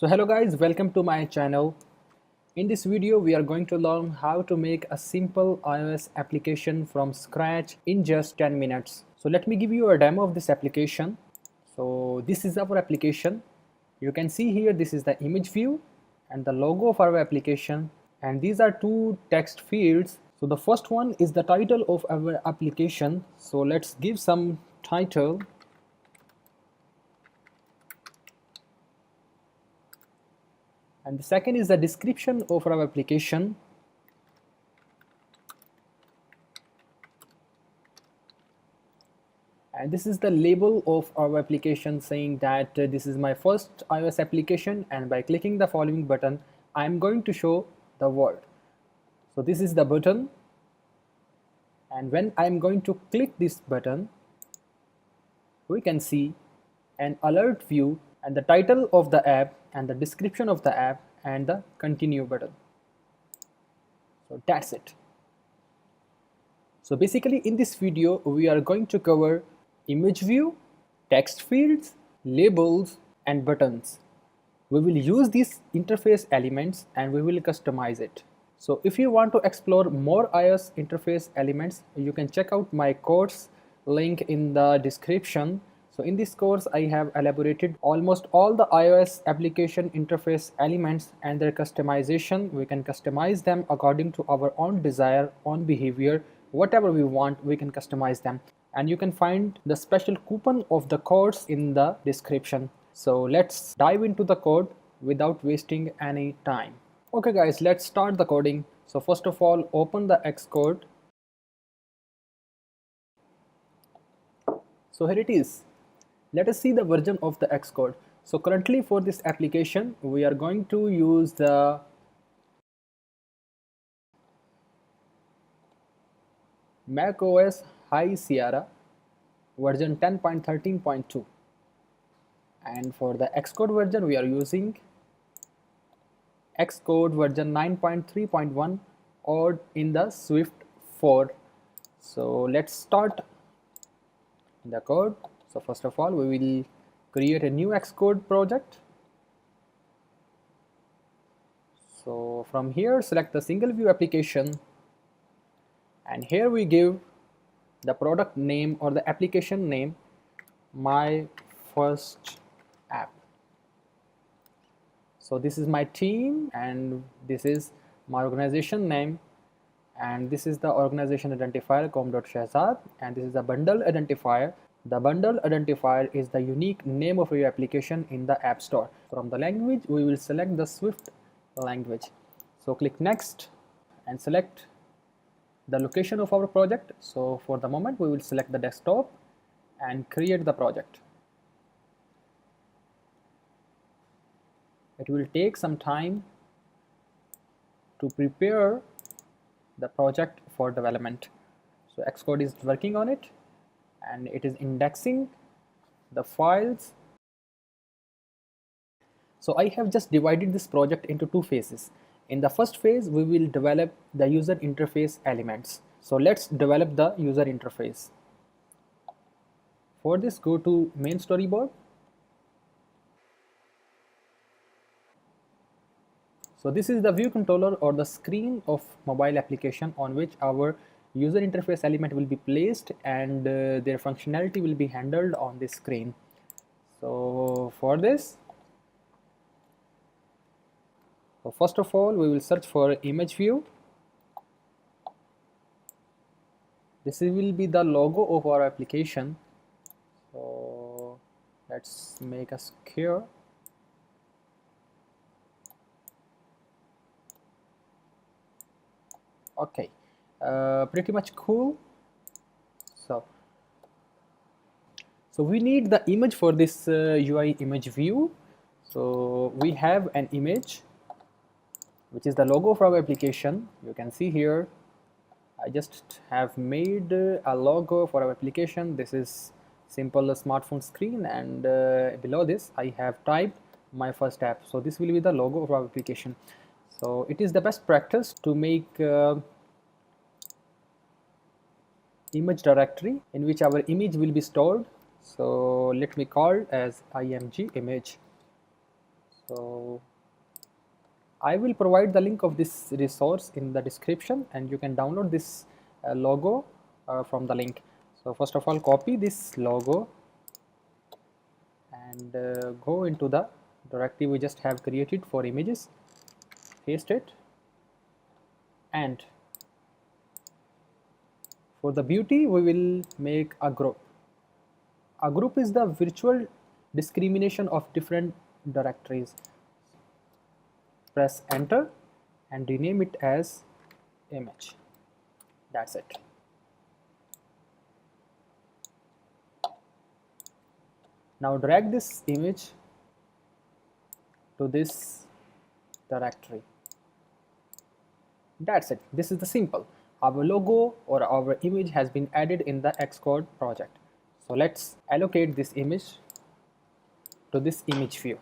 So hello guys, welcome to my channel. In this video we are going to learn how to make a simple iOS application from scratch in just 10 minutes. So let me give you a demo of this application. So this is our application. You can see here this is the image view and the logo of our application, and these are two text fields. So the first one is the title of our application. So let's give some title. And the second is the description of our application. And this is the label of our application saying that this is my first iOS application, and by clicking the following button I'm going to show the word. So this is the button, and when I'm going to click this button we can see an alert view and the title of the app and the description of the app and the continue button. So that's it. So basically in this video we are going to cover image view, text fields, labels and buttons. We will use these interface elements and we will customize it. So if you want to explore more iOS interface elements, you can check out my course link in the description. So in this course I have elaborated almost all the iOS application interface elements and their customization. We can customize them according to our own desire, own behavior, whatever we want we can customize them. And you can find the special coupon of the course in the description. So let's dive into the code without wasting any time. Okay guys, let's start the coding. So first of all, open the Xcode. So here it is. Let us see the version of the Xcode. So currently for this application we are going to use the macOS High Sierra version 10.13.2, and for the Xcode version we are using Xcode version 9.3.1 or in the Swift 4. So let's start the code. So first of all we will create a new Xcode project. So from here select the single view application, and here we give the product name or the application name my first app. So this is my team and this is my organization name, and this is the organization identifier com.shahzad, and this is the bundle identifier. The bundle identifier is the unique name of your application in the App Store. From the language we will select the Swift language. So click next and select the location of our project. So for the moment we will select the desktop and create the project. It will take some time to prepare the project for development. So Xcode is working on it and it is indexing the files. So I have just divided this project into two phases. In the first phase we will develop the user interface elements. So let's develop the user interface. For this, go to main storyboard. So this is the view controller or the screen of mobile application on which our user interface element will be placed, and their functionality will be handled on this screen. So for this, so first of all we will search for image view. This will be the logo of our application. So let's make a square. Okay, pretty much cool. So we need the image for this UI image view. So we have an image which is the logo for our application. You can see here I just have made a logo for our application. This is simple smartphone screen, and below this I have typed my first app. So this will be the logo of our application. So it is the best practice to make image directory in which our image will be stored. So let me call as img image. So I will provide the link of this resource in the description, and you can download this logo from the link. So first of all, copy this logo and go into the directory we just have created for images, paste it, and for the beauty we will make a group. A group is the virtual discrimination of different directories. Press enter and rename it as image. That's it. Now drag this image to this directory. That's it. This is the simple. Our logo or our image has been added in the Xcode project. So let's allocate this image to this image view.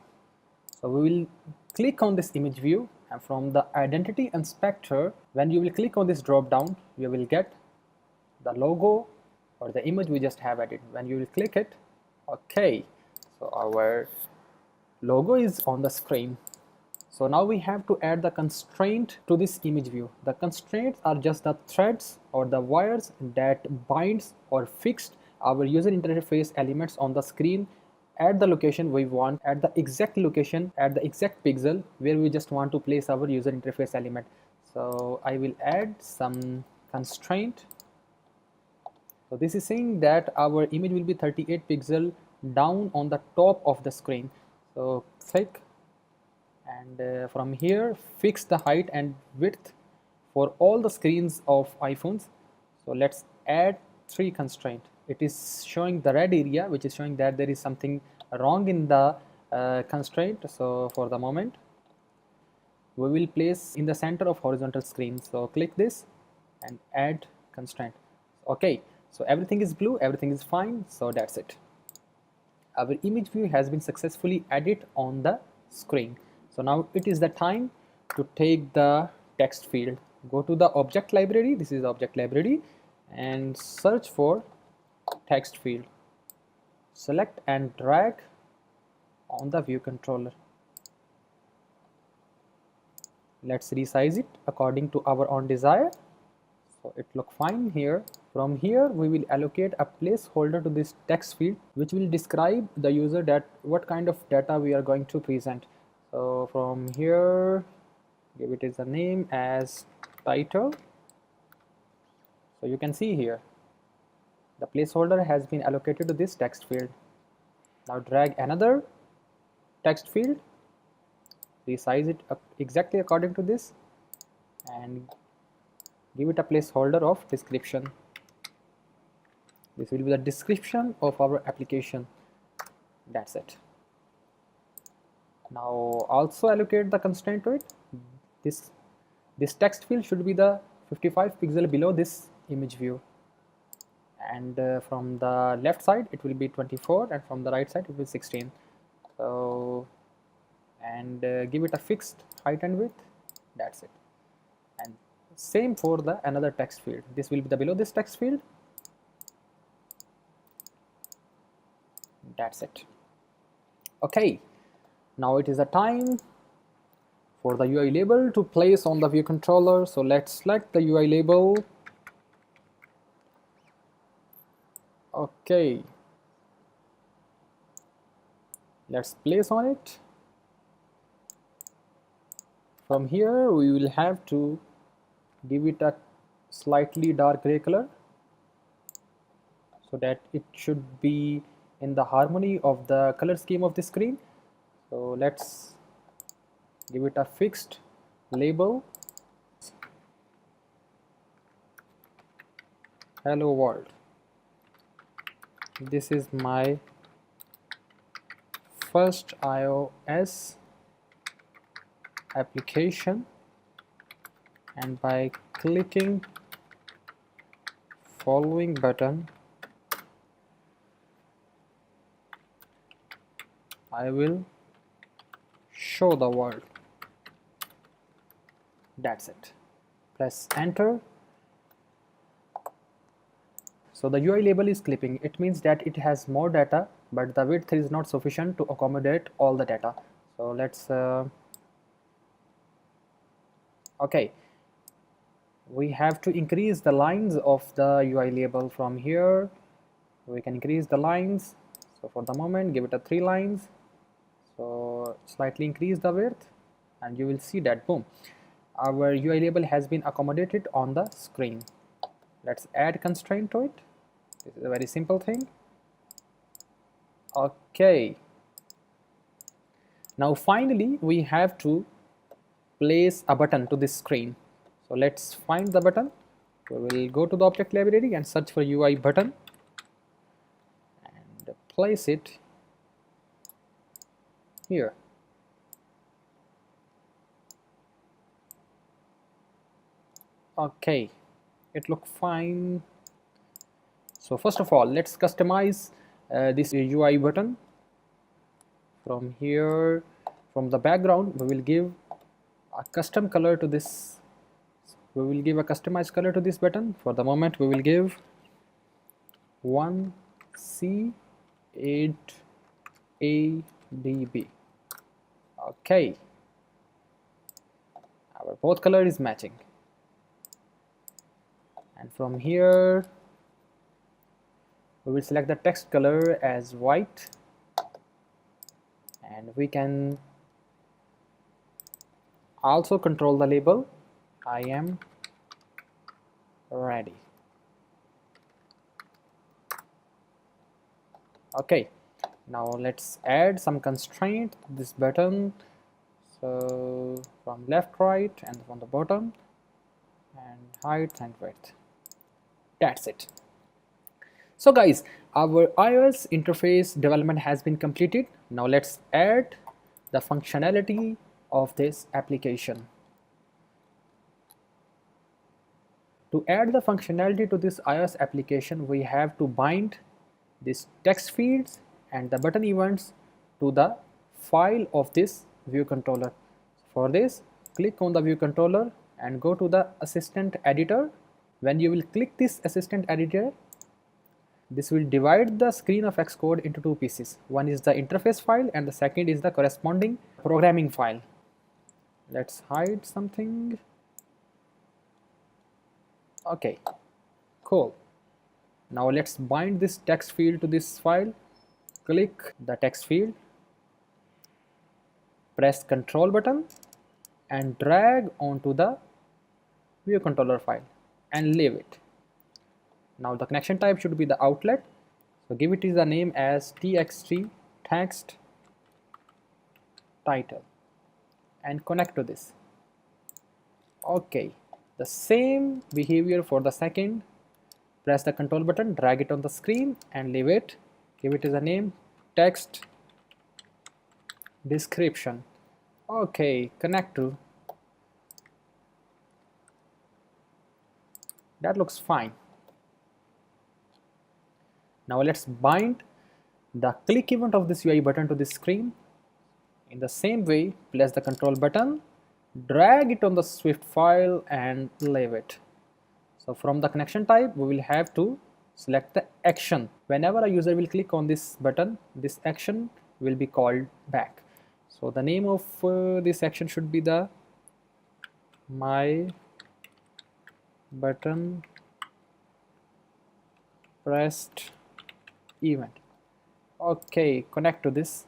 So we will click on this image view, and from the identity inspector, when you will click on this drop down, you will get the logo or the image we just have added. When you will click it, okay, so our logo is on the screen. So now we have to add the constraint to this image view. The constraints are just the threads or the wires that binds or fixed our user interface elements on the screen at the location we want, at the exact location, at the exact pixel where we just want to place our user interface element. So I will add some constraint. So this is saying that our image will be 38 pixel down on the top of the screen. So click, and from here fix the height and width for all the screens of iPhones. So let's add 3 constraint. It is showing the red area, which is showing that there is something wrong in the constraint. So for the moment we will place in the center of horizontal screen. So click this and add constraint. Okay, so everything is blue, everything is fine. So that's it. Our image view has been successfully added on the screen. So now it is the time to take the text field. Go to the object library. This is the object library, and search for text field. Select and drag on the view controller. Let's resize it according to our own desire. So it look fine here. From here we will allocate a placeholder to this text field, which will describe the user that what kind of data we are going to present. So from here give it as a name as title. So you can see here the placeholder has been allocated to this text field. Now drag another text field, resize it exactly according to this, and give it a placeholder of description. This will be the description of our application. That's it. Now also allocate the constraint to it. This text field should be the 55 pixel below this image view, and from the left side it will be 24, and from the right side it will be 16. So and give it a fixed height and width. That's it. And same for the another text field. This will be the below this text field. That's it. Okay, now it is a time for the UI label to place on the view controller. So let's select the UI label. Okay, let's place on it. From here we will have to give it a slightly dark gray color so that it should be in the harmony of the color scheme of the screen. So let's give it a fixed label, hello world. This is my first iOS application, and by clicking following button I will show the world. That's it. Press enter. So the UI label is clipping. It means that it has more data, but the width is not sufficient to accommodate all the data. So let's okay, we have to increase the lines of the UI label. From here we can increase the lines. So for the moment give it a 3 lines, so slightly increase the width, and you will see that boom, our UI label has been accommodated on the screen. Let's add constraint to it. This is a very simple thing. Okay, now finally we have to place a button to this screen. So let's find the button. We will go to the object library and search for UI button and place it here. Okay, it looks fine. So first of all, let's customize this UI button. From here, from the background, we will give a custom color to this. We will give a customized color to this button. For the moment, we will give 1C8ADB. Okay, our both color is matching. And from here we will select the text color as white, and we can also control the label I am ready. Okay, now let's add some constraint to this button. So from left, right, and from the bottom, and height and width. That's it. So guys, our iOS interface development has been completed. Now let's add the functionality of this application. To add the functionality to this iOS application, we have to bind this text fields and the button events to the file of this view controller. For this, click on the view controller and go to the assistant editor. When you will click this assistant editor, this will divide the screen of Xcode into two pieces. One is the interface file and the second is the corresponding programming file. Let's hide something. Okay, cool. Now let's bind this text field to this file. Click the text field, press Ctrl button and drag onto the view controller file and leave it. Now the connection type should be the outlet, so give it the name as txt text title and connect to this. Okay, the same behavior for the second. Press the control button, drag it on the screen and leave it. Give it the name text description. Okay, connect to. That looks fine. Now let's bind the click event of this UI button to this screen. In the same way, place the control button, drag it on the Swift file and leave it. So from the connection type, we will have to select the action. Whenever a user will click on this button, this action will be called back. So the name of this action should be the my button pressed event. Okay, connect to this.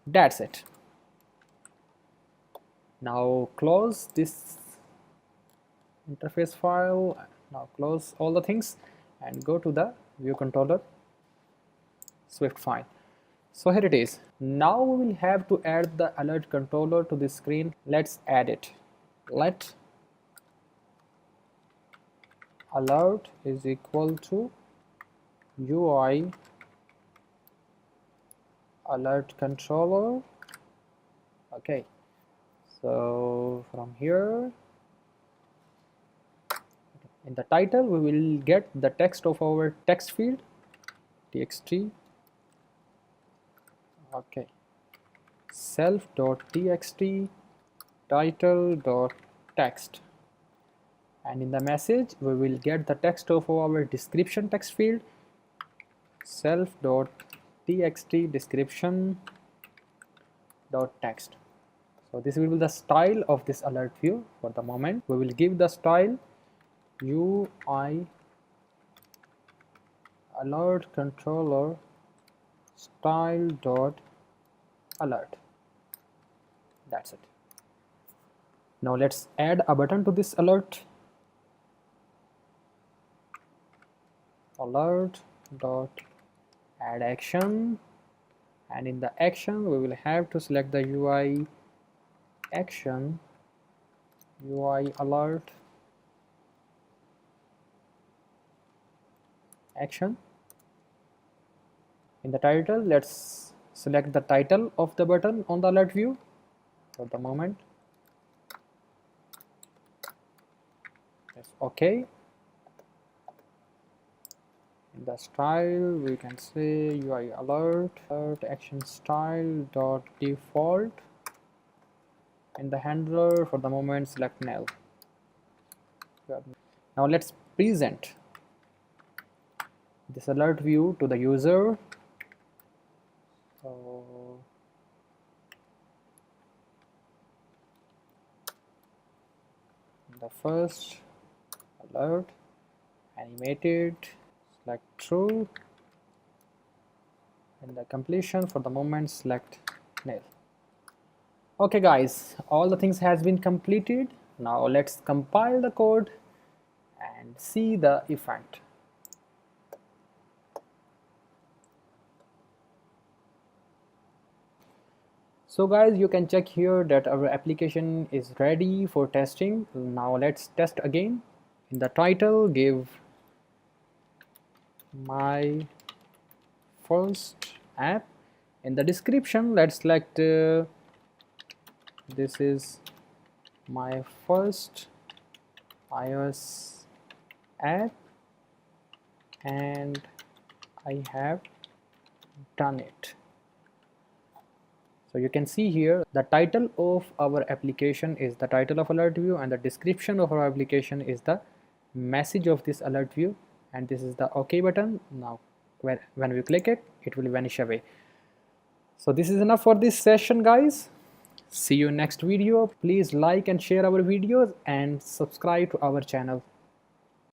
That's it. Now close this interface file. Now close all the things and go to the view controller Swift file. So here it is. Now we will have to add the alert controller to this screen. Let's add it. Let alert is equal to UI alert controller. Okay, so from here in the title we will get the text of our text field txt. Okay, self.txt title.text, and in the message we will get the text of our description text field self.txt description dot text. So this will be the style of this alert view. For the moment, we will give the style UI alert controller style dot alert. That's it. Now let's add a button to this alert. Alert dot add action, and in the action we will have to select the UI action, UI alert action. In the title, let's select the title of the button on the alert view. For the moment, yes, okay. In the style, we can say UI alert action style dot default. In the handler, for the moment, select null. Now let's present this alert view to the user. So the first alert, animated, select true. In the completion, for the moment, select null. Okay guys, all the things has been completed. Now let's compile the code and see the effect. So guys, you can check here that our application is ready for testing. Now let's test again. In the title, give my first app. In the description, let's select this is my first iOS app and I have done it. So you can see here the title of our application is the title of alert view, and the description of our application is the message of this alert view, and this is the OK button. Now when we click it, it will vanish away. So this is enough for this session guys. See you in next video. Please like and share our videos and subscribe to our channel.